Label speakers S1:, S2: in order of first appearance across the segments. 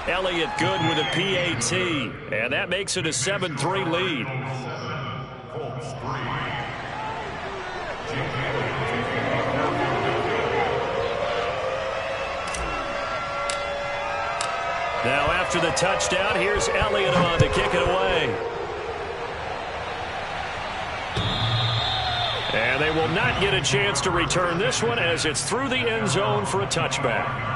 S1: Elliott good with a PAT, and that makes it a 7-3 lead. Now after the touchdown, here's Elliott on to kick it away. And they will not get a chance to return this one as it's through the end zone for a touchback.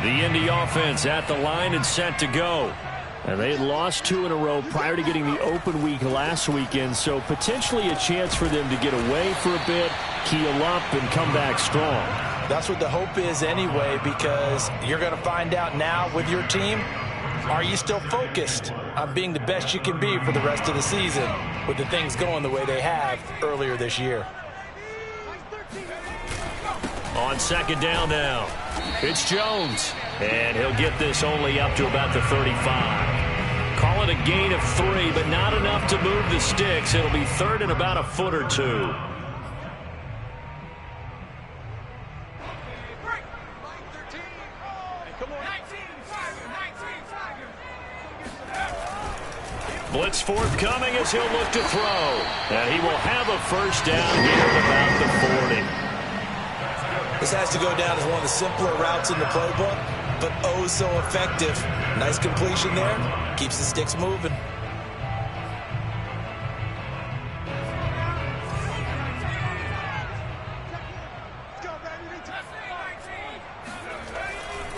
S1: The Indy offense at the line and set to go. And they had lost 2 in a row prior to getting the open week last weekend, so potentially a chance for them to get away for a bit, keel up, and come back strong.
S2: That's what the hope is anyway, because you're going to find out now with your team, are you still focused on being the best you can be for the rest of the season with the things going the way they have earlier this year?
S1: On second down now, it's Jones, and he'll get this only up to about the 35. Call it a gain of 3, but not enough to move the sticks. It'll be third and about a foot or 2. Blitz forthcoming as he'll look to throw. And he will have a first down here at about the 40.
S2: This has to go down as one of the simpler routes in the playbook, but oh so effective. Nice completion there. Keeps the sticks moving.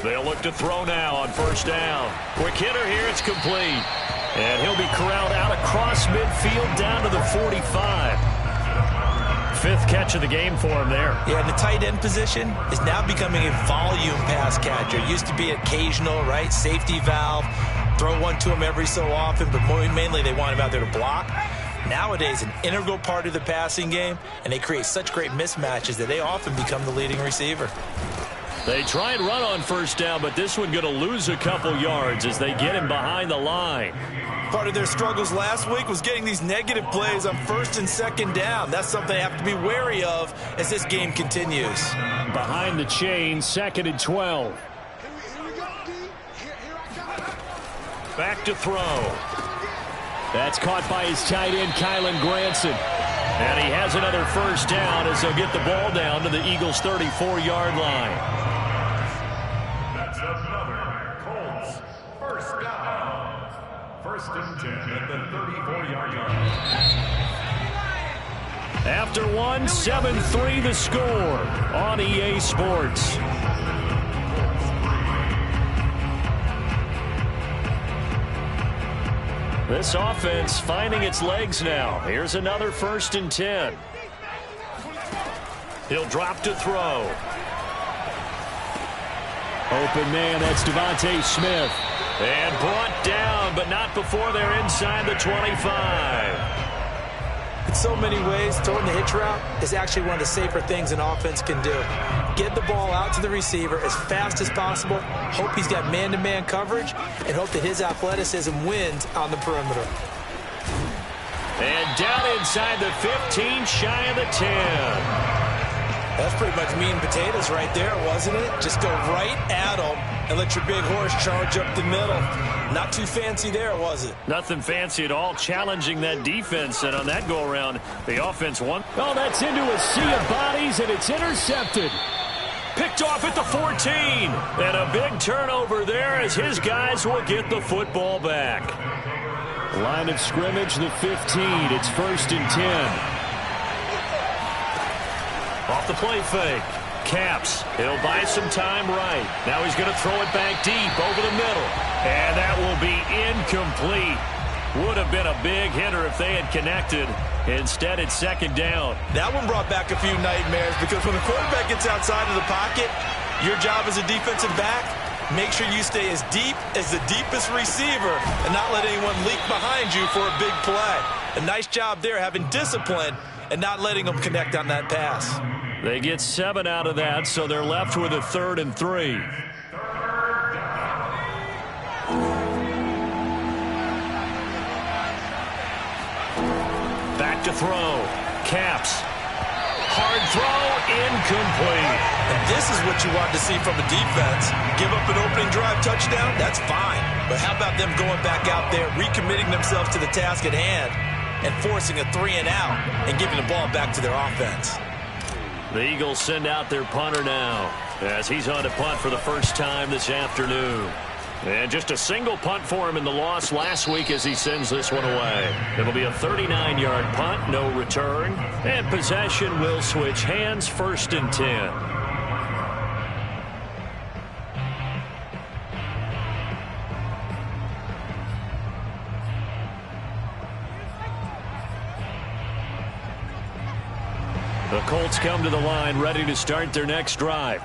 S1: They'll look to throw now on first down. Quick hitter here, it's complete. And he'll be corralled out across midfield down to the 45. 5th catch of the game for him there.
S2: Yeah, and the tight end position is now becoming a volume pass catcher. Used to be occasional, right? Safety valve. Throw one to him every so often, but mainly they want him out there to block. Nowadays, an integral part of the passing game, and they create such great mismatches that they often become the leading receiver.
S1: They try and run on first down, but this one going to lose a couple yards as they get him behind the line.
S2: Part of their struggles last week was getting these negative plays on first and second down. That's something they have to be wary of as this game continues.
S1: Behind the chain, 2nd and 12. Back to throw. That's caught by his tight end, Kylen Granson. And he has another first down as they'll get the ball down to the Eagles' 34-yard line.
S3: That's another Colts first down. First and 10 at the 34-yard line.
S1: After one, 7-3 the score on EA Sports. This offense finding its legs now. Here's another 1st and 10. He'll drop to throw. Open man, that's Devontae Smith. And brought down, but not before they're inside the 25.
S2: In so many ways, throwing the hitch route is actually one of the safer things an offense can do. Get the ball out to the receiver as fast as possible, hope he's got man-to-man coverage, and hope that his athleticism wins on the perimeter.
S1: And down inside the 15, shy of the 10.
S2: That's pretty much meat and potatoes right there, wasn't it? Just go right at them and let your big horse charge up the middle. Not too fancy there, was it?
S1: Nothing fancy at all, challenging that defense. And on that go-around, the offense won. Oh, that's into a sea of bodies, and it's intercepted. Picked off at the 14. And a big turnover there as his guys will get the football back. Line of scrimmage, the 15. It's 1st and 10. Off the play fake. Caps. He'll buy some time right. Now he's going to throw it back deep over the middle. And that will be incomplete. Would have been a big hitter if they had connected. Instead, it's 2nd down.
S2: That one brought back a few nightmares because when the quarterback gets outside of the pocket, your job as a defensive back, make sure you stay as deep as the deepest receiver and not let anyone leak behind you for a big play. A nice job there, having discipline and not letting them connect on that pass.
S1: They get 7 out of that, so they're left with a 3rd and 3. Back to throw. Caps. Hard throw, incomplete.
S2: And this is what you want to see from a defense. Give up an opening drive touchdown, that's fine. But how about them going back out there, recommitting themselves to the task at hand, and forcing a 3-and-out and giving the ball back to their offense?
S1: The Eagles send out their punter now, as he's on to punt for the first time this afternoon. And just a single punt for him in the loss last week as he sends this one away. It'll be a 39-yard punt, no return. And possession will switch hands, 1st and 10. The Colts come to the line ready to start their next drive.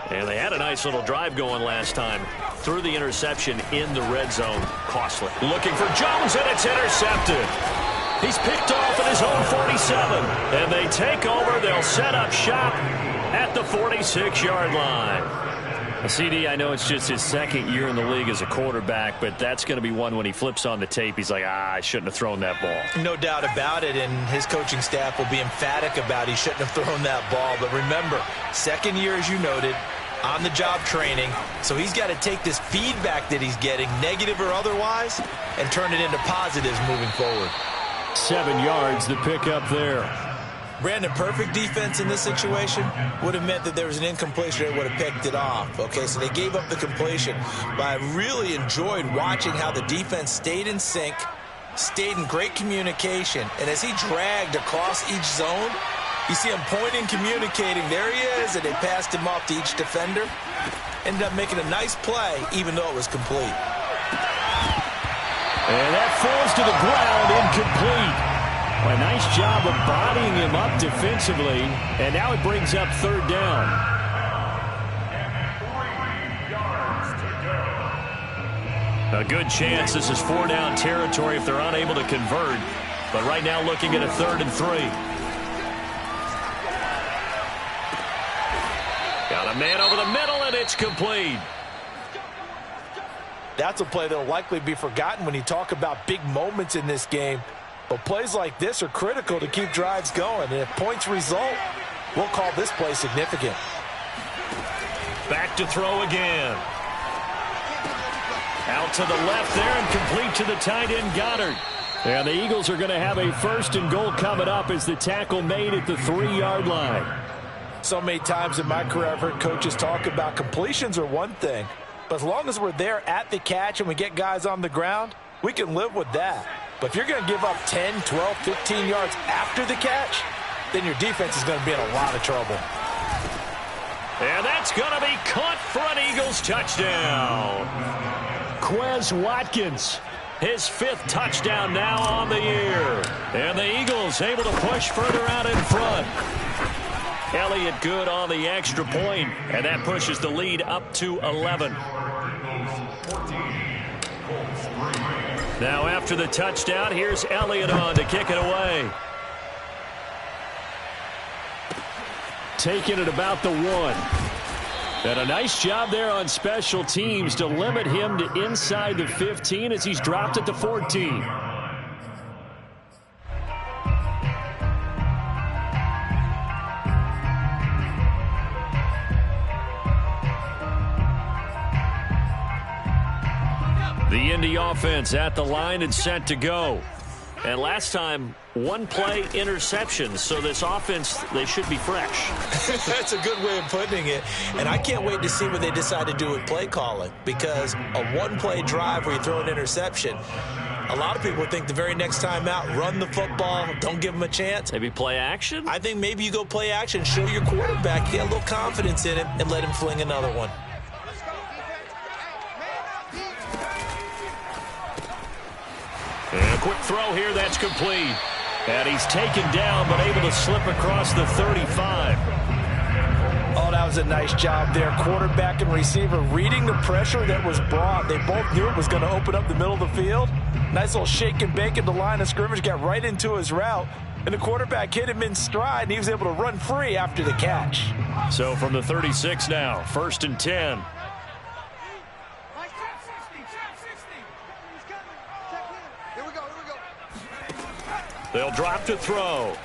S1: And they had a nice little drive going last time. Threw the interception in the red zone. Costly. Looking for Jones, and it's intercepted. He's picked off at his own 47. And they take over. They'll set up shop at the 46-yard line. CD, I know it's just his 2nd year in the league as a quarterback, but that's going to be one when he flips on the tape. He's like, I shouldn't have thrown that ball.
S2: No doubt about it, and his coaching staff will be emphatic about he shouldn't have thrown that ball. But remember, 2nd year, as you noted, on-the-job training, so he's got to take this feedback that he's getting, negative or otherwise, and turn it into positives moving forward.
S1: 7 yards to pick up there.
S2: Brandon, perfect defense in this situation would have meant that there was an incompletion that would have picked it off. Okay, so they gave up the completion, but I really enjoyed watching how the defense stayed in sync, stayed in great communication, and as he dragged across each zone, you see him pointing, communicating. There he is, and they passed him off to each defender. Ended up making a nice play, even though it was complete.
S1: And that falls to the ground, incomplete. A nice job of bodying him up defensively, and now it brings up 3rd down. A good chance this is 4-down territory if they're unable to convert. But right now looking at a 3rd and 3. Got a man over the middle, and it's complete.
S2: That's a play that will likely be forgotten when you talk about big moments in this game. But plays like this are critical to keep drives going. And if points result, we'll call this play significant.
S1: Back to throw again. Out to the left there and complete to the tight end Goddard. And the Eagles are going to have a 1st and goal coming up as the tackle made at the 3-yard line.
S2: So many times in my career I've heard coaches talk about completions are one thing. But as long as we're there at the catch and we get guys on the ground, we can live with that. But if you're going to give up 10, 12, 15 yards after the catch, then your defense is going to be in a lot of trouble.
S1: And that's going to be caught for an Eagles touchdown. Quez Watkins, his 5th touchdown now on the year. And the Eagles able to push further out in front. Elliott good on the extra point, and that pushes the lead up to 11. Now after the touchdown, here's Elliott on to kick it away. Taking it about the 1. And a nice job there on special teams to limit him to inside the 15 as he's dropped at the 14. The Indy offense at the line and set to go. And last time, 1-play interception. So this offense, they should be fresh.
S2: That's a good way of putting it. And I can't wait to see what they decide to do with play calling. Because a 1-play drive where you throw an interception, a lot of people think the very next time out, run the football, don't give them a chance.
S1: Maybe play action?
S2: I think maybe you go play action, show your quarterback, get a little confidence in him, and let him fling another one.
S1: And a quick throw here, that's complete. And he's taken down, but able to slip across the 35.
S2: Oh, that was a nice job there. Quarterback and receiver reading the pressure that was brought. They both knew it was going to open up the middle of the field. Nice little shake and bake at the line of scrimmage, got right into his route. And the quarterback hit him in stride, and he was able to run free after the catch.
S1: So from the 36 now, 1st and 10. They'll drop to throw.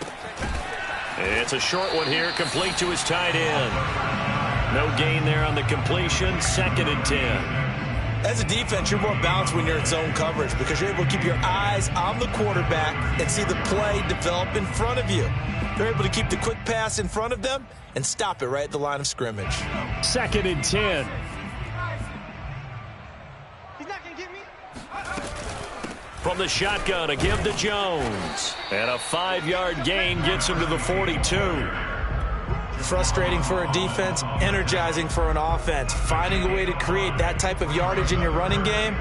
S1: It's a short one here, complete to his tight end. No gain there on the completion, 2nd and 10.
S2: As a defense, you're more balanced when you're in zone coverage because you're able to keep your eyes on the quarterback and see the play develop in front of you. They're able to keep the quick pass in front of them and stop it right at the line of scrimmage.
S1: 2nd and 10.
S4: He's not going to get me.
S1: From the shotgun, a give to Jones. And a 5-yard gain gets him to the 42.
S2: Frustrating for a defense, energizing for an offense. Finding a way to create that type of yardage in your running game,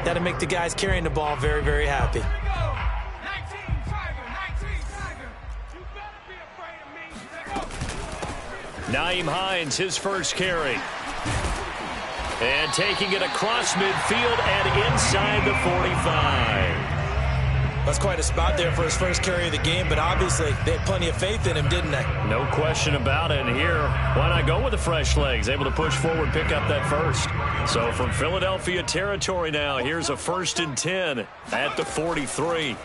S2: that'll make the guys carrying the ball very, very happy.
S1: Nyheim Hines, his first carry. And taking it across midfield and inside the 45.
S2: That's quite a spot there for his first carry of the game, but obviously they had plenty of faith in him, didn't they?
S1: No question about it. And here, why not go with the fresh legs? Able to push forward, pick up that first. So from Philadelphia territory now, here's a 1st and 10 at the 43.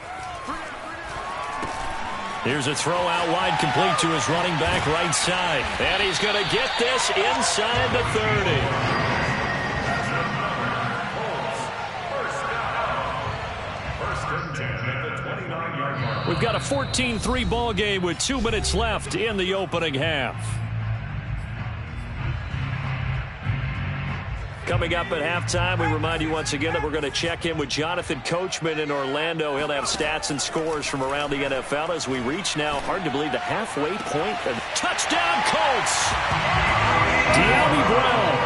S1: Here's a throw out wide, complete to his running back right side. And he's going to get this inside the 30. We've got a 14-3 ball game with 2 minutes left in the opening half. Coming up at halftime, we remind you once again that we're going to check in with Jonathan Coachman in Orlando. He'll have stats and scores from around the NFL as we reach now, hard to believe, the halfway point. Touchdown, Colts! De'Ami Brown,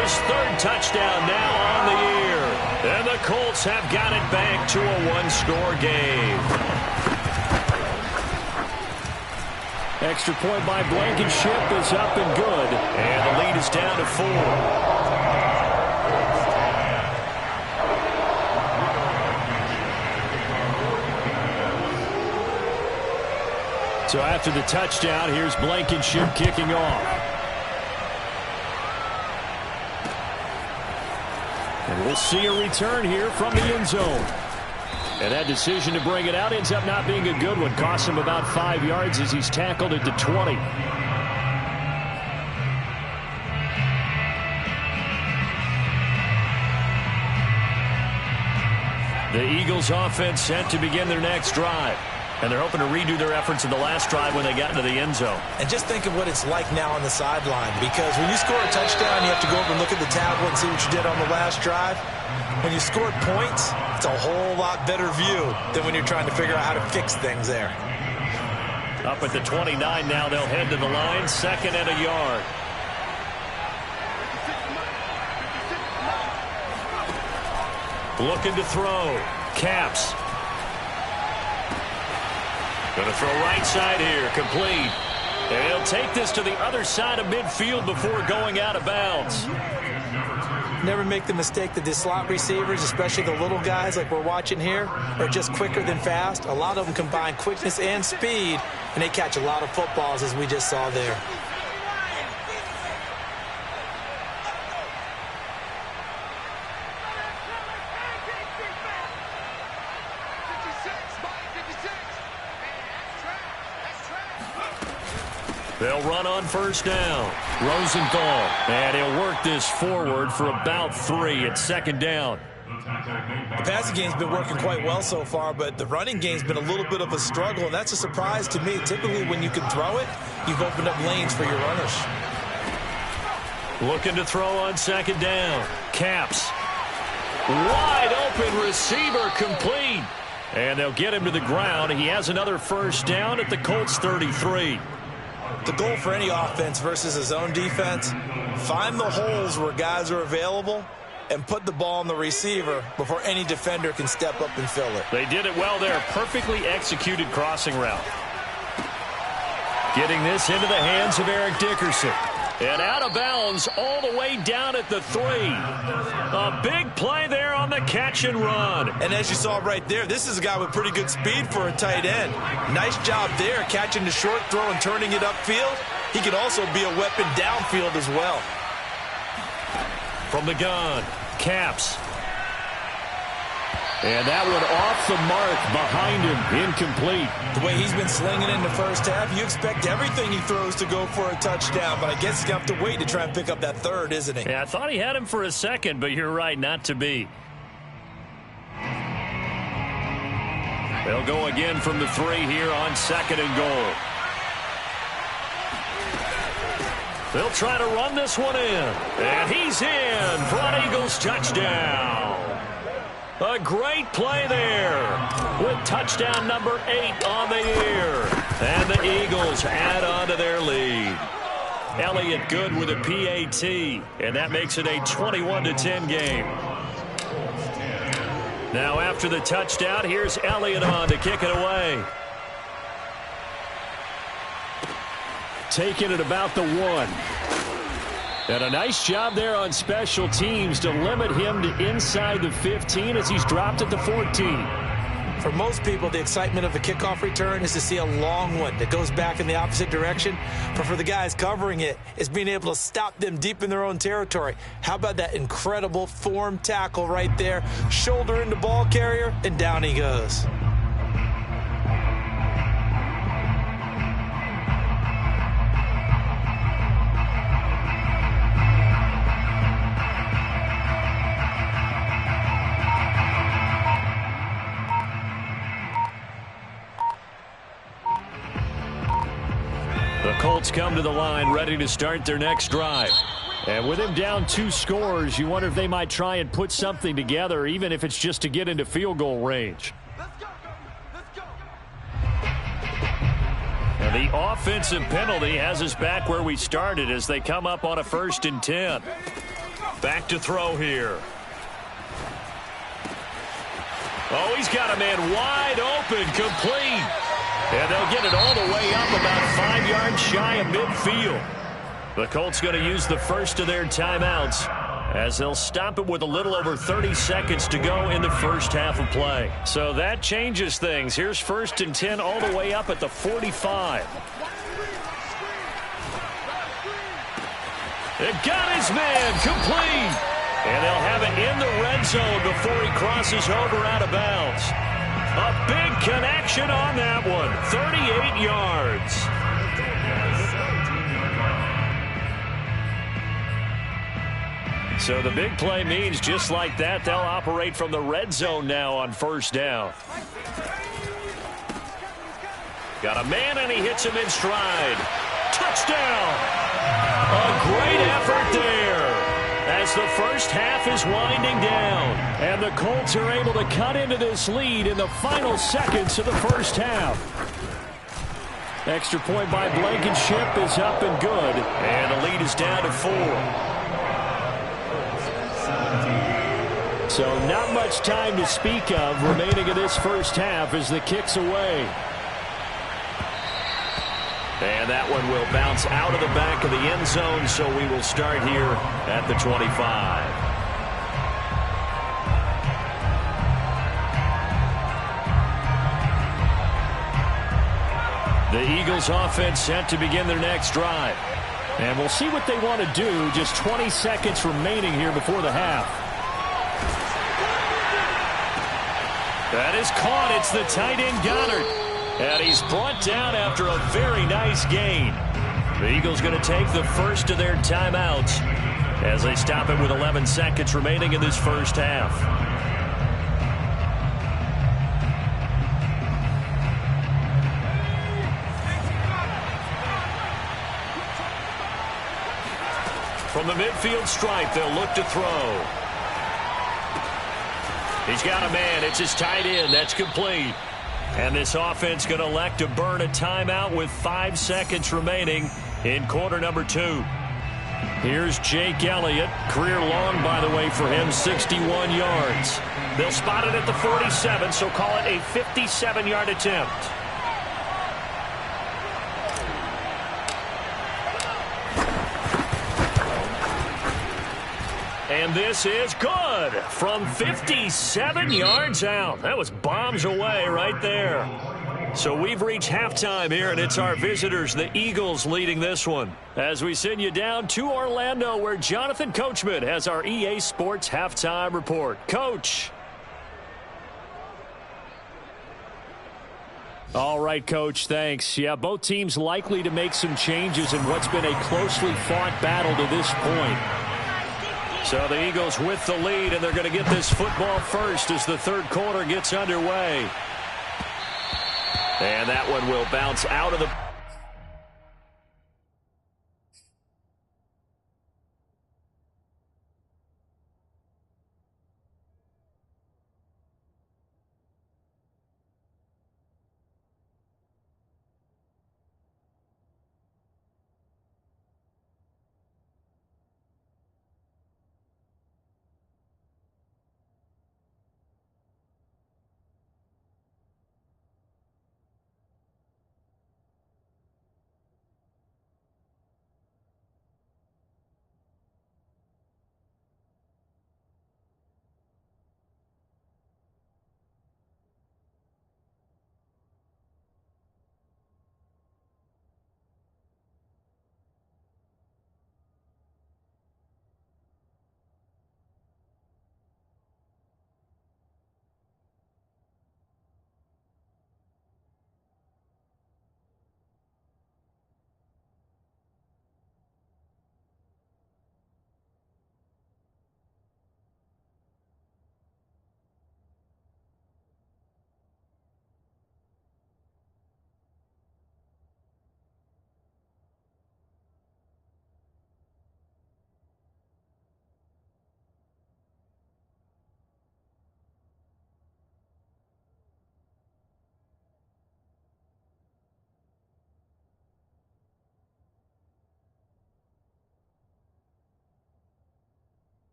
S1: his 3rd touchdown now on the year. And the Colts have got it back to a 1-score game. Extra point by Blankenship is up and good. And the lead is down to 4. So after the touchdown, here's Blankenship kicking off. And we'll see a return here from the end zone. And that decision to bring it out ends up not being a good one. Costs him about 5 yards as he's tackled at the 20. The Eagles offense set to begin their next drive. And they're hoping to redo their efforts in the last drive when they got into the end zone.
S2: And just think of what it's like now on the sideline, because when you score a touchdown, you have to go over and look at the tablet and see what you did on the last drive. When you scored points, it's a whole lot better view than when you're trying to figure out how to fix things there.
S1: Up at the 29 now, they'll head to the line, 2nd and a yard. Looking to throw. Caps. Going to throw right side here, complete. And he'll take this to the other side of midfield before going out of bounds.
S2: Never make the mistake that the slot receivers, especially the little guys like we're watching here, are just quicker than fast. A lot of them combine quickness and speed, and they catch a lot of footballs, as we just saw there.
S1: They'll run on 1st down. Rosenthal, and he'll work this forward for about 3 at 2nd down.
S2: The passing game's been working quite well so far, but the running game's been a little bit of a struggle, and that's a surprise to me. Typically, when you can throw it, you've opened up lanes for your runners.
S1: Looking to throw on 2nd down. Caps. Wide open receiver, complete. And they'll get him to the ground. He has another 1st down at the Colts 33.
S2: The goal for any offense versus a zone defense, find the holes where guys are available and put the ball on the receiver before any defender can step up and fill it.
S1: They did it well there. Perfectly executed crossing route. Getting this into the hands of Eric Dickerson. And out of bounds all the way down at the 3. A big play there on the catch and run.
S2: And as you saw right there, this is a guy with pretty good speed for a tight end. Nice job there catching the short throw and turning it upfield. He can also be a weapon downfield as well.
S1: From the gun, Capps. And that one off the mark behind him, incomplete.
S2: The way he's been slinging in the first half, you expect everything he throws to go for a touchdown, but I guess he's going to have to wait to try and pick up that third, isn't he?
S1: Yeah, I thought he had him for a second, but you're right, not to be. They'll go again from the 3 here on 2nd and goal. They'll try to run this one in, and he's in for an Eagles touchdown. A great play there with touchdown number 8 on the year. And the Eagles add on to their lead. Elliott good with a PAT, and that makes it a 21-10 game. Now after the touchdown, here's Elliott on to kick it away. Taking it about the 1. And a nice job there on special teams to limit him to inside the 15 as he's dropped at the 14.
S2: For most people, the excitement of a kickoff return is to see a long one that goes back in the opposite direction. But for the guys covering it, it's being able to stop them deep in their own territory. How about that incredible form tackle right there? Shoulder in the ball carrier, and down he goes.
S1: The Colts come to the line ready to start their next drive. And with him down 2 scores, you wonder if they might try and put something together, even if it's just to get into field goal range. And the offensive penalty has us back where we started as they come up on a 1st and 10. Back to throw here. Oh, he's got a man wide open, complete. And they'll get it all the way up about 5 yards shy of midfield. The Colts going to use the first of their timeouts as they'll stop it with a little over 30 seconds to go in the first half of play. So that changes things. Here's 1st and 10 all the way up at the 45. It got his man complete. And they'll have it in the red zone before he crosses over out of bounds. A big connection on that one. 38 yards. So the big play means just like that, they'll operate from the red zone now on 1st down. Got a man, and he hits him in stride. Touchdown! A great effort there as the first half is winding down. And the Colts are able to cut into this lead in the final seconds of the first half. Extra point by Blankenship is up and good. And the lead is down to 4. So not much time to speak of remaining in this first half as the kick's away. And that one will bounce out of the back of the end zone, so we will start here at the 25. The Eagles offense set to begin their next drive. And we'll see what they want to do. Just 20 seconds remaining here before the half. That is caught. It's the tight end Goddard. And he's brought down after a very nice gain. The Eagles going to take the first of their timeouts as they stop it with 11 seconds remaining in this first half. From the midfield stripe, they'll look to throw. He's got a man. It's his tight end. That's complete. And this offense going to elect to burn a timeout with 5 seconds remaining in quarter number 2. Here's Jake Elliott. Career long, by the way, for him, 61 yards. They'll spot it at the 47, so call it a 57-yard attempt. And this is good from 57 yards out. That was bombs away right there. So we've reached halftime here, and it's our visitors, the Eagles, leading this one. As we send you down to Orlando, where Jonathan Coachman has our EA Sports Halftime Report. Coach. All right, Coach, thanks. Yeah, both teams likely to make some changes in what's been a closely fought battle to this point. So the Eagles with the lead, and they're going to get this football first as the third quarter gets underway. And that one will bounce out of the...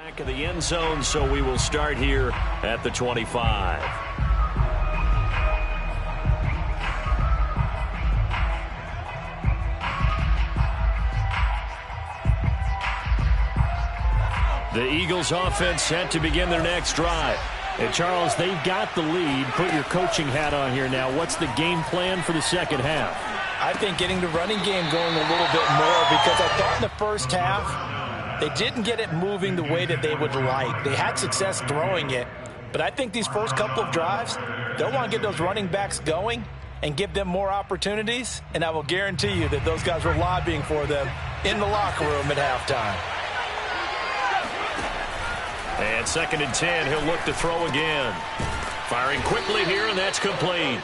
S1: Back of the end zone, so we will start here at the 25. The Eagles offense set to begin their next drive. And Charles, they've got the lead. Put your coaching hat on here now. What's the game plan for the second half?
S2: I think getting the running game going a little bit more, because I thought in the first half they didn't get it moving the way that they would like. They had success throwing it, but I think these first couple of drives, they'll want to get those running backs going and give them more opportunities, and I will guarantee you that those guys were lobbying for them in the locker room at halftime.
S1: And 2nd and 10, he'll look to throw again. Firing quickly here, and that's complete.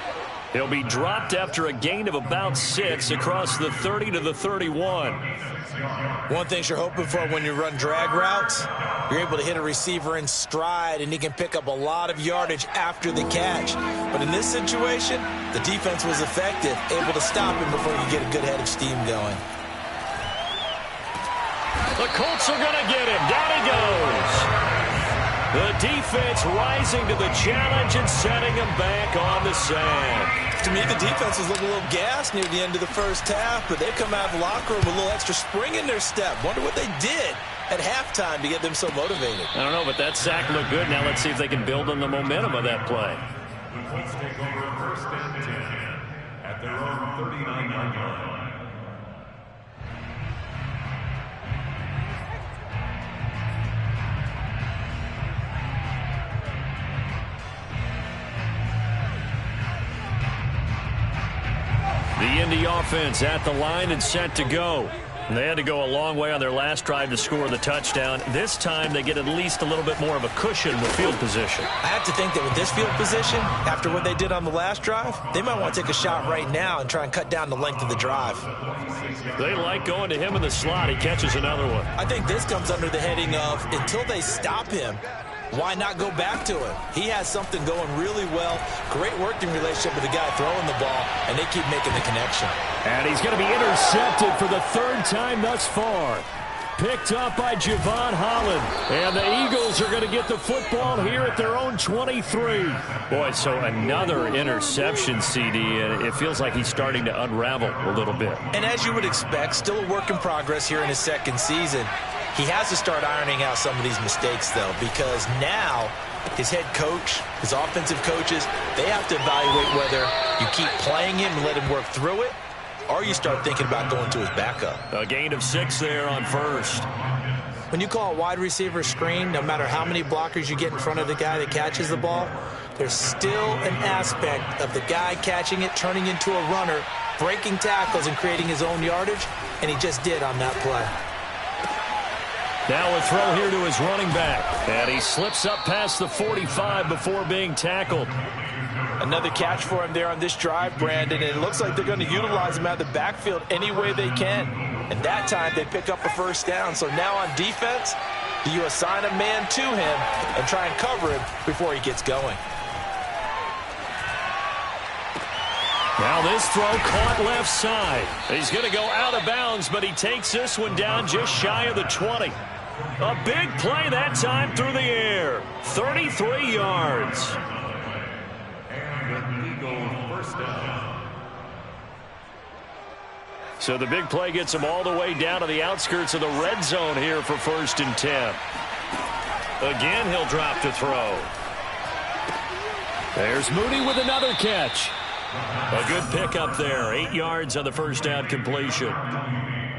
S1: He'll be dropped after a gain of about 6 across the 30 to the 31.
S2: One thing you're hoping for when you run drag routes, you're able to hit a receiver in stride, and he can pick up a lot of yardage after the catch. But in this situation, the defense was effective, able to stop him before you get a good head of steam going.
S1: The Colts are going to get him. Down he goes. The defense rising to the challenge and setting him back on the sack.
S2: To me, the defense was looking a little gassed near the end of the first half, but they've come out of the locker room with a little extra spring in their step. Wonder what they did at halftime to get them so motivated.
S1: I don't know, but that sack looked good. Now let's see if they can build on the momentum of that play.
S3: The Colts take over 1st and 10 at their own 39-yard line.
S1: The Indy offense at the line and set to go. And they had to go a long way on their last drive to score the touchdown. This time they get at least a little bit more of a cushion with field position.
S2: I have to think that with this field position, after what they did on the last drive, they might want to take a shot right now and try and cut down the length of the drive.
S1: They like going to him in the slot. He catches another one.
S2: I think this comes under the heading of, until they stop him, why not go back to him? He has something going really well. Great working relationship with the guy throwing the ball, and they keep making the connection.
S1: And he's going to be intercepted for the 3rd time thus far. Picked up by Javon Holland. And the Eagles are going to get the football here at their own 23. Boy, so another interception, CD, and it feels like he's starting to unravel a little bit.
S2: And as you would expect, still a work in progress here in his 2nd season. He has to start ironing out some of these mistakes, though, because now his head coach, his offensive coaches, they have to evaluate whether you keep playing him and let him work through it, or you start thinking about going to his backup.
S1: A gain of 6 there on 1st.
S2: When you call a wide receiver screen, no matter how many blockers you get in front of the guy that catches the ball, there's still an aspect of the guy catching it, turning into a runner, breaking tackles and creating his own yardage, and he just did on that play.
S1: Now a throw here to his running back. And he slips up past the 45 before being tackled.
S2: Another catch for him there on this drive, Brandon, and it looks like they're going to utilize him out of the backfield any way they can. And that time they pick up a 1st down. So now on defense, do you assign a man to him and try and cover him before he gets going?
S1: Now this throw caught left side. He's going to go out of bounds, but he takes this one down just shy of the 20. A big play that time through the air. 33 yards.
S3: And the Eagles 1st down.
S1: So the big play gets him all the way down to the outskirts of the red zone here for 1st and 10. Again, he'll drop to throw. There's Mooney with another catch. A good pickup there. 8 yards on the 1st down completion.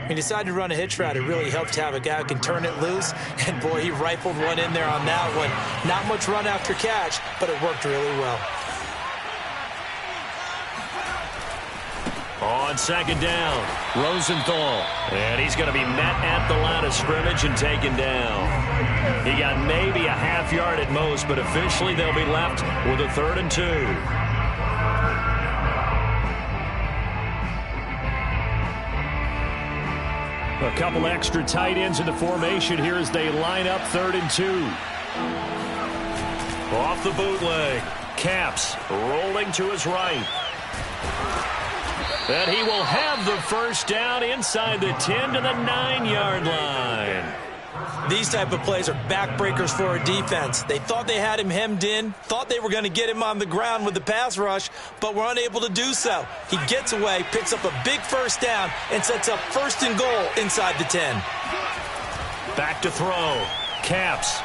S2: He decided to run a hitch route. It really helped to have a guy who can turn it loose. And, boy, he rifled one in there on that one. Not much run after catch, but it worked really well.
S1: On 2nd down, Rosenthal. And he's going to be met at the line of scrimmage and taken down. He got maybe a half yard at most, but officially they'll be left with a 3rd and 2. A couple extra tight ends in the formation here as they line up 3rd and 2. Off the bootleg. Capps rolling to his right. And he will have the 1st down inside the 10 to the 9-yard line.
S2: These type of plays are backbreakers for a defense. They thought they had him hemmed in, thought they were going to get him on the ground with the pass rush, but were unable to do so. He gets away, picks up a big first down, and sets up 1st and goal inside the 10.
S1: Back to throw. Capps.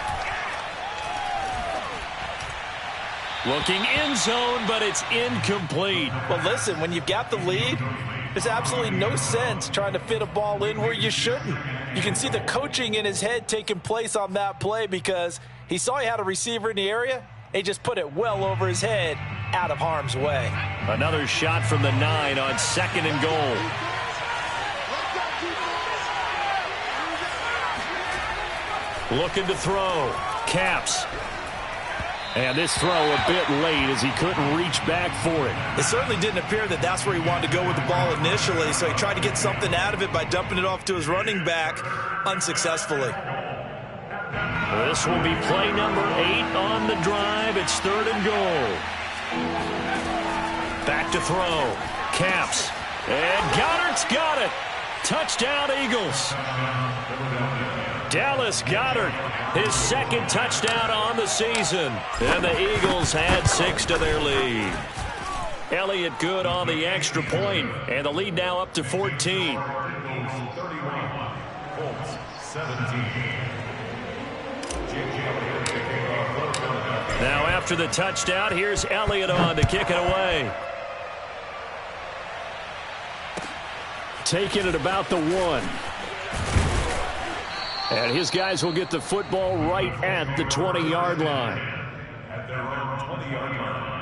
S1: Looking end zone, but it's incomplete.
S2: Well, listen, when you've got the lead, there's absolutely no sense trying to fit a ball in where you shouldn't. You can see the coaching in his head taking place on that play because he saw he had a receiver in the area. He just put it well over his head, out of harm's way.
S1: Another shot from the 9 on 2nd and goal. Looking to throw. Capps. And this throw a bit late as he couldn't reach back for it.
S2: It certainly didn't appear that that's where he wanted to go with the ball initially, so he tried to get something out of it by dumping it off to his running back unsuccessfully.
S1: This will be play number 8 on the drive. It's 3rd and goal. Back to throw. Capps. And Goedert's got it. Touchdown, Eagles. Dallas Goedert, his 2nd touchdown on the season. And the Eagles had 6 to their lead. Elliott good on the extra point, and the lead now up to 14. Now after the touchdown, here's Elliott on to kick it away. Taking it about the 1. And his guys will get the football right at the 20-yard line.
S3: At their own 20-yard line.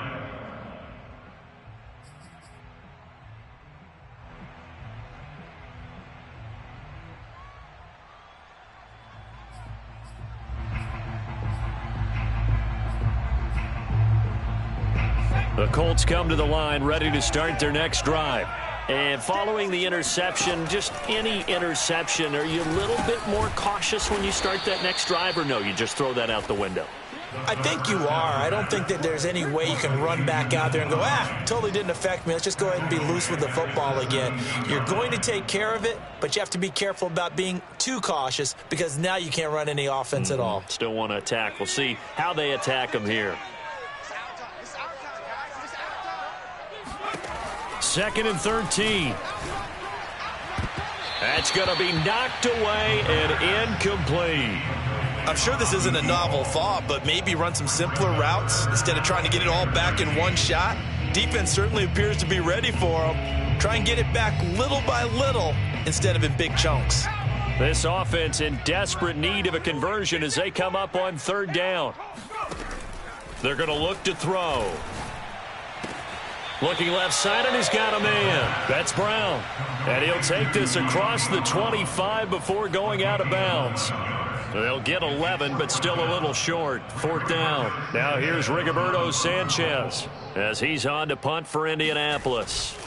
S1: The Colts come to the line ready to start their next drive. And following the interception, just any interception, are you a little bit more cautious when you start that next drive, or no, you just throw that out the window?
S2: I think you are. I don't think that there's any way you can run back out there and go, totally didn't affect me. Let's just go ahead and be loose with the football again. You're going to take care of it, but you have to be careful about being too cautious because now you can't run any offense at all.
S1: Still want to attack. We'll see how they attack them here. 2nd and 13. That's going to be knocked away and incomplete.
S2: I'm sure this isn't a novel thought, but maybe run some simpler routes instead of trying to get it all back in one shot. Defense certainly appears to be ready for them. Try and get it back little by little instead of in big chunks.
S1: This offense in desperate need of a conversion as they come up on 3rd down. They're going to look to throw. Looking left side, and he's got a man. That's Brown. And he'll take this across the 25 before going out of bounds. They'll get 11, but still a little short. 4th down. Now here's Rigoberto Sanchez as he's on to punt for Indianapolis.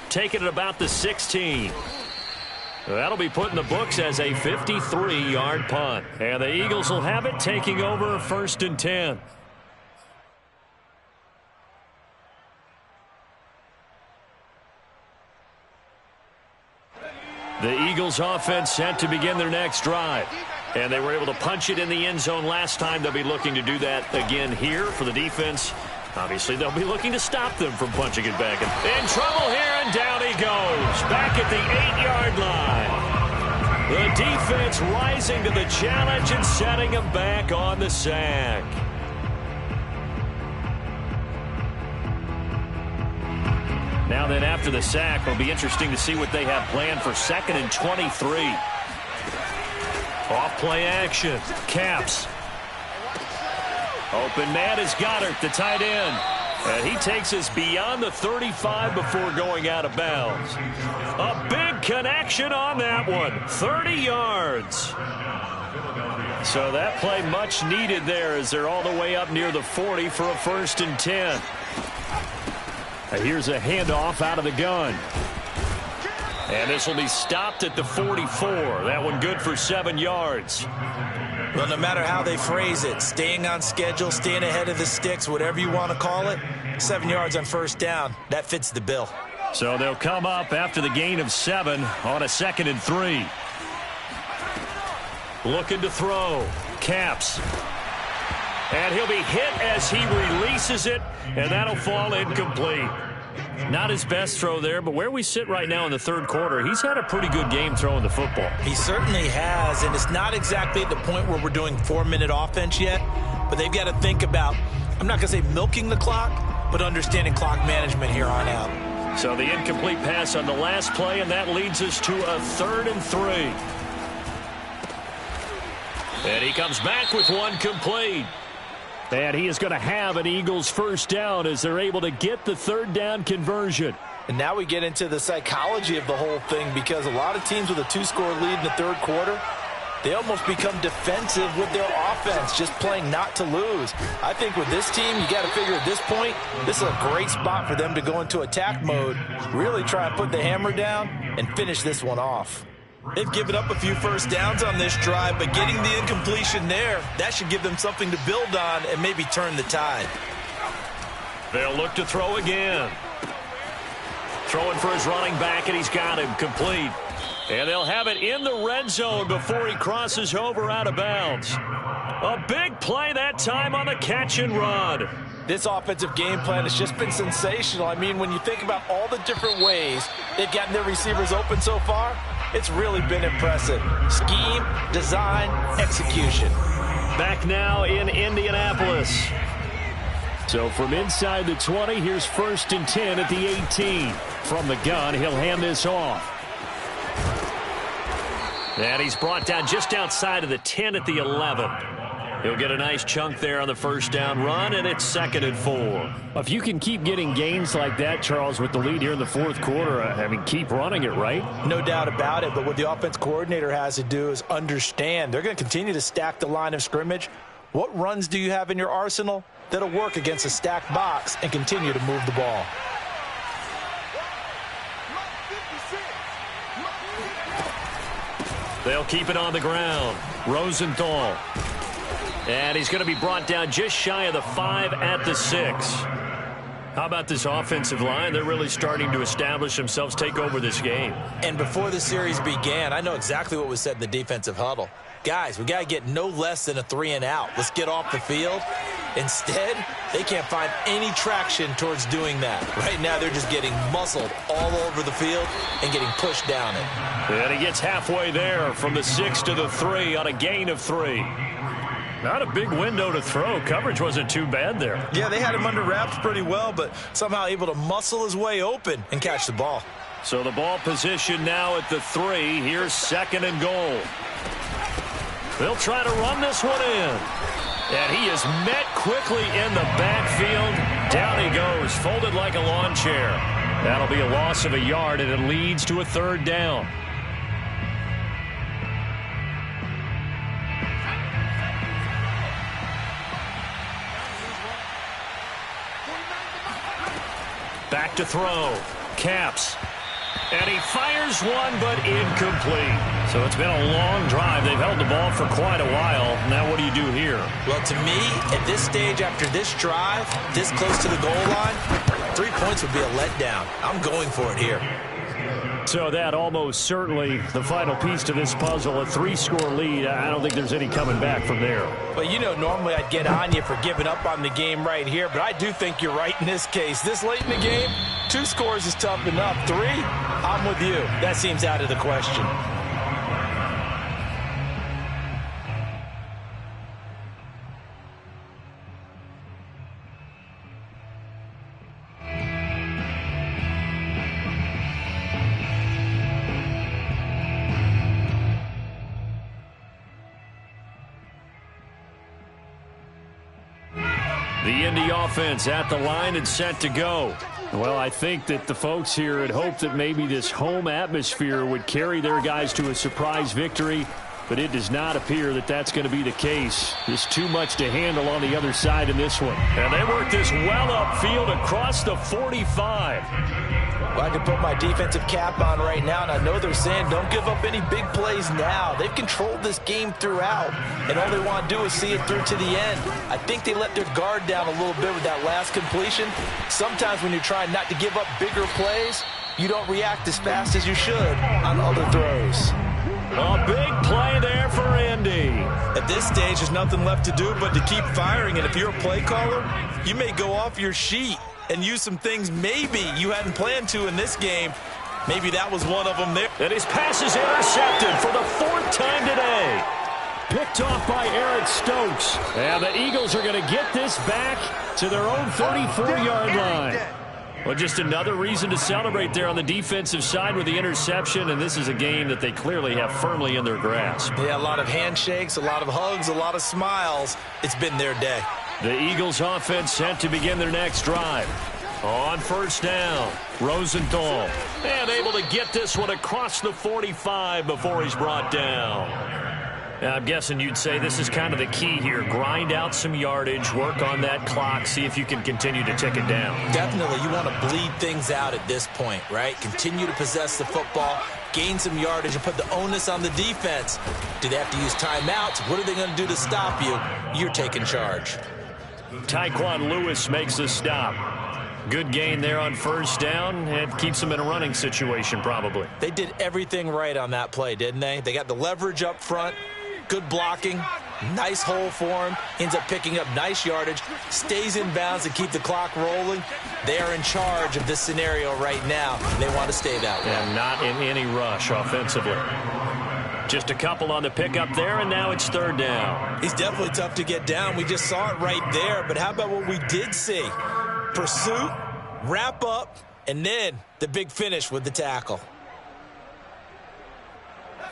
S1: Taking it about the 16. That'll be put in the books as a 53-yard punt. And the Eagles will have it, taking over 1st and 10. The Eagles offense set to begin their next drive. And they were able to punch it in the end zone last time. They'll be looking to do that again here for the defense. Obviously, they'll be looking to stop them from punching it back. In trouble here, and down he goes. Back at the 8-yard line. The defense rising to the challenge and setting him back on the sack. Now then, after the sack, it'll be interesting to see what they have planned for 2nd and 23. Off play action. Capps. Open man is Goedert, the tight end. And he takes us beyond the 35 before going out of bounds. A big connection on that one. 30 yards. So that play much needed there as they're all the way up near the 40 for a 1st and 10. Here's a handoff out of the gun. And this will be stopped at the 44. That one good for 7 yards.
S2: Well, no matter how they phrase it, staying on schedule, staying ahead of the sticks, whatever you want to call it, 7 yards on 1st down, that fits the bill.
S1: So they'll come up after the gain of 7 on a 2nd and 3. Looking to throw. Capps. And he'll be hit as he releases it, and that'll fall incomplete. Not his best throw there, but where we sit right now in the third quarter, he's had a pretty good game throwing the football.
S2: He certainly has, and it's not exactly at the point where we're doing 4-minute offense yet, but they've got to think about, I'm not going to say milking the clock, but understanding clock management here on out.
S1: So the incomplete pass on the last play, and that leads us to a 3rd and 3. And he comes back with one complete. And he is going to have an Eagles first down as they're able to get the 3rd down conversion.
S2: And now we get into the psychology of the whole thing, because a lot of teams with a 2-score lead in the third quarter, they almost become defensive with their offense, just playing not to lose. I think with this team, you got to figure at this point, this is a great spot for them to go into attack mode, really try and put the hammer down and finish this one off. They've given up a few first downs on this drive, but getting the incompletion there, that should give them something to build on and maybe turn the tide.
S1: They'll look to throw again. Throwing for his running back, and he's got him complete. And they'll have it in the red zone before he crosses over out of bounds. A big play that time on the catch and run.
S2: This offensive game plan has just been sensational. I mean, when you think about all the different ways they've gotten their receivers open so far, it's really been impressive. Scheme, design, execution.
S1: Back now in Indianapolis. So from inside the 20, here's 1st and 10 at the 18. From the gun, he'll hand this off. And he's brought down just outside of the 10 at the 11. He'll get a nice chunk there on the first down run, and it's 2nd and 4. If you can keep getting gains like that, Charles, with the lead here in the fourth quarter, I mean, keep running it, right?
S2: No doubt about it, but what the offense coordinator has to do is understand they're going to continue to stack the line of scrimmage. What runs do you have in your arsenal that'll work against a stacked box and continue to move the ball?
S1: They'll keep it on the ground. Rosenthal. And he's going to be brought down just shy of the 5 at the 6. How about this offensive line? They're really starting to establish themselves, take over this game.
S2: And before the series began, I know exactly what was said in the defensive huddle. Guys, we got to get no less than a 3 and out. Let's get off the field. Instead, they can't find any traction towards doing that. Right now, they're just getting muscled all over the field and getting pushed down it.
S1: And he gets halfway there from the 6 to the 3 on a gain of 3. Not a big window to throw. Coverage wasn't too bad there.
S2: Yeah, they had him under wraps pretty well, but somehow able to muscle his way open and catch the ball.
S1: So the ball position now at the 3. Here's 2nd and goal. They'll try to run this one in. And he is met quickly in the backfield. Down he goes, folded like a lawn chair. That'll be a loss of a yard, and it leads to a 3rd down. Back to throw. Capps. And he fires one, but incomplete. So it's been a long drive. They've held the ball for quite a while. Now what do you do here?
S2: Well, to me, at this stage, after this drive, this close to the goal line, 3 points would be a letdown. I'm going for it here.
S1: So that almost certainly the final piece to this puzzle, a 3-score lead. I don't think there's any coming back from there.
S2: Well, you know, normally I'd get on you for giving up on the game right here, but I do think you're right in this case. This late in the game, 2 scores is tough enough. 3, I'm with you. That seems out of the question.
S1: The Indy offense at the line and set to go. Well, I think that the folks here had hoped that maybe this home atmosphere would carry their guys to a surprise victory, but it does not appear that that's going to be the case. There's too much to handle on the other side in this one. And they work this well upfield across the 45.
S2: Well, I can put my defensive cap on right now, and I know they're saying don't give up any big plays now. They've controlled this game throughout, and all they want to do is see it through to the end. I think they let their guard down a little bit with that last completion. Sometimes when you're trying not to give up bigger plays, you don't react as fast as you should on other throws.
S1: A big play there for Indy.
S2: At this stage, there's nothing left to do but to keep firing. And if you're a play caller, you may go off your sheet and use some things maybe you hadn't planned to in this game. Maybe that was one of them there.
S1: And his pass is intercepted for the 4th time today. Picked off by Eric Stokes. And the Eagles are going to get this back to their own 34-yard line. Well, just another reason to celebrate there on the defensive side with the interception, and this is a game that they clearly have firmly in their grasp.
S2: Yeah, a lot of handshakes, a lot of hugs, a lot of smiles. It's been their day.
S1: The Eagles offense set to begin their next drive. On first down, Rosenthal. And able to get this one across the 45 before he's brought down. I'm guessing you'd say this is kind of the key here. Grind out some yardage, work on that clock, see if you can continue to tick it down.
S2: Definitely. You want to bleed things out at this point, right? Continue to possess the football, gain some yardage, and put the onus on the defense. Do they have to use timeouts? What are they going to do to stop you? You're taking charge.
S1: Tyquan Lewis makes the stop. Good gain there on first down. It keeps them in a running situation probably.
S2: They did everything right on that play, didn't they? They got the leverage up front. Good blocking, nice hole for him, ends up picking up nice yardage, stays in bounds to keep the clock rolling. They are in charge of this scenario right now. They want to stay that way.
S1: And not in any rush offensively. Just a couple on the pickup there, and now it's 3rd down.
S2: He's definitely tough to get down. We just saw it right there, but how about what we did see? Pursuit, wrap up, and then the big finish with the tackle.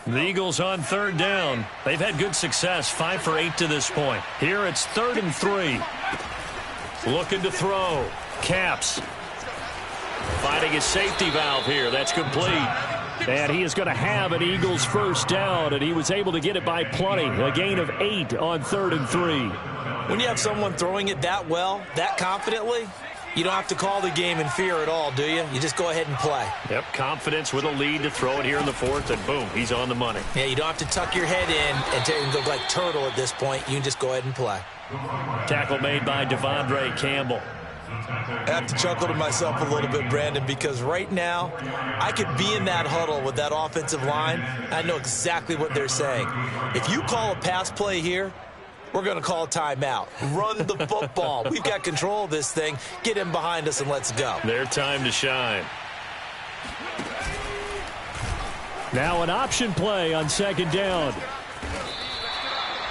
S1: The Eagles on 3rd down. They've had good success, 5 for 8 to this point. Here it's 3rd and 3. Looking to throw. Capps. Finding his safety valve here. That's complete. And he is going to have an Eagles first down, and he was able to get it by plenty. A gain of 8 on 3rd and 3.
S2: When you have someone throwing it that well, that confidently, you don't have to call the game in fear at all, do you? You just go ahead and play.
S1: Yep, confidence with a lead to throw it here in the 4th, and boom, he's on the money.
S2: Yeah, you don't have to tuck your head in and go like turtle at this point. You can just go ahead and play.
S1: Tackle made by Devondre Campbell.
S2: I have to chuckle to myself a little bit, Brandon, because right now I could be in that huddle with that offensive line. I know exactly what they're saying. If you call a pass play here, we're going to call a timeout. Run the football. We've got control of this thing. Get him behind us and let's go.
S1: Their time to shine. Now an option play on 2nd down.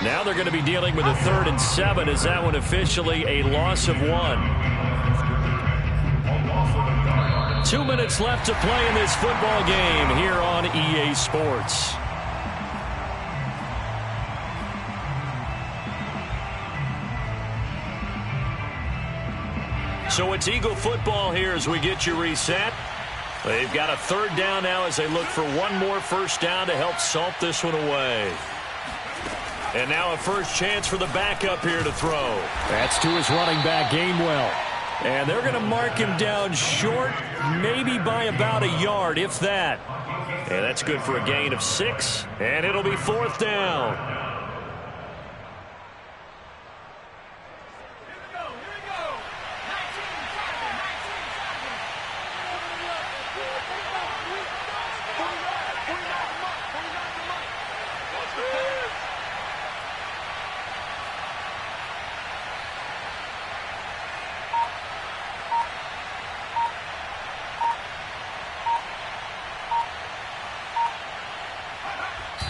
S1: Now they're going to be dealing with a 3rd and 7 as that one officially a loss of 1. 2 minutes left to play in this football game here on EA Sports. So it's Eagle football here as we get you reset. They've got a 3rd down now as they look for one more first down to help salt this one away. And now a first chance for the backup here to throw. That's to his running back, Gainwell. And they're going to mark him down short, maybe by about a yard, if that. And that's good for a gain of 6, and it'll be 4th down.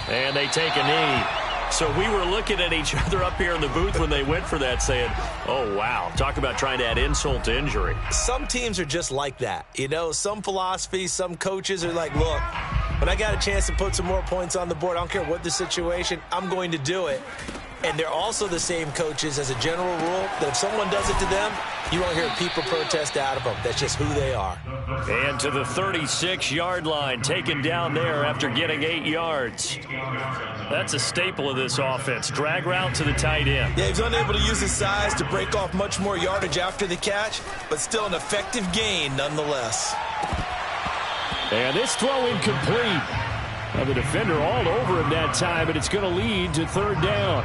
S1: And they take a knee. So we were looking at each other up here in the booth when they went for that saying, oh, wow, talk about trying to add insult to injury.
S2: Some teams are just like that. You know, some philosophies, some coaches are like, look, when I got a chance to put some more points on the board, I don't care what the situation, I'm going to do it. And they're also the same coaches as a general rule that if someone does it to them, you won't hear people protest out of them. That's just who they are.
S1: And to the 36-yard line, taken down there after getting 8 yards. That's a staple of this offense. Drag route to the tight end.
S2: Yeah, he's unable to use his size to break off much more yardage after the catch, but still an effective gain nonetheless.
S1: And this throw incomplete. Now the defender all over him that time, but it's going to lead to 3rd down.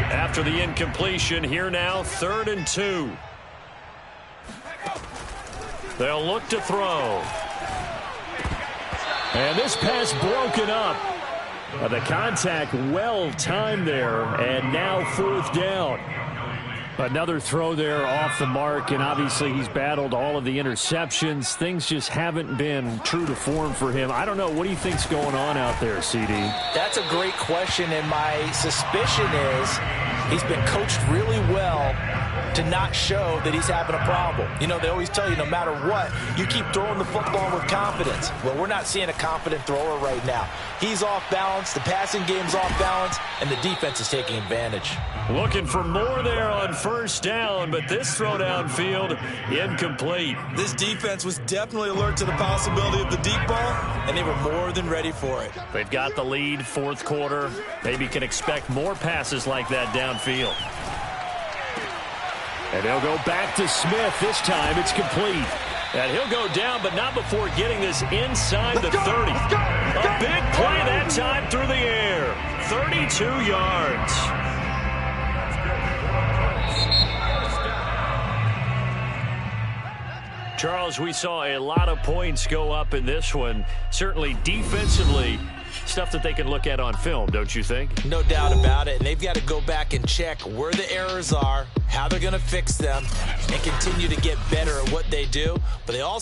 S1: After the incompletion, here now, 3rd and 2. They'll look to throw. And this pass broken up. The contact well timed there, and now 4th down. Another throw there off the mark, and obviously he's battled all of the interceptions. Things just haven't been true to form for him. I don't know. What do you think's going on out there, CD?
S2: That's a great question, and my suspicion is he's been coached really well to not show that he's having a problem. You know, they always tell you no matter what, you keep throwing the football with confidence. Well, we're not seeing a confident thrower right now. He's off balance, the passing game's off balance, and the defense is taking advantage.
S1: Looking for more there on 1st down, but this throw downfield incomplete.
S2: This defense was definitely alert to the possibility of the deep ball, and they were more than ready for it.
S1: They've got the lead, 4th quarter. Maybe can expect more passes like that downfield. And they'll go back to Smith. This time it's complete. And he'll go down, but not before getting this inside the 30. A big play that time through the air. 32 yards. Charles, we saw a lot of points go up in this one. Certainly defensively, stuff that they can look at on film, don't you think?
S2: No doubt about it. And they've got to go back and check where the errors are, how they're going to fix them, and continue to get better at what they do. But they also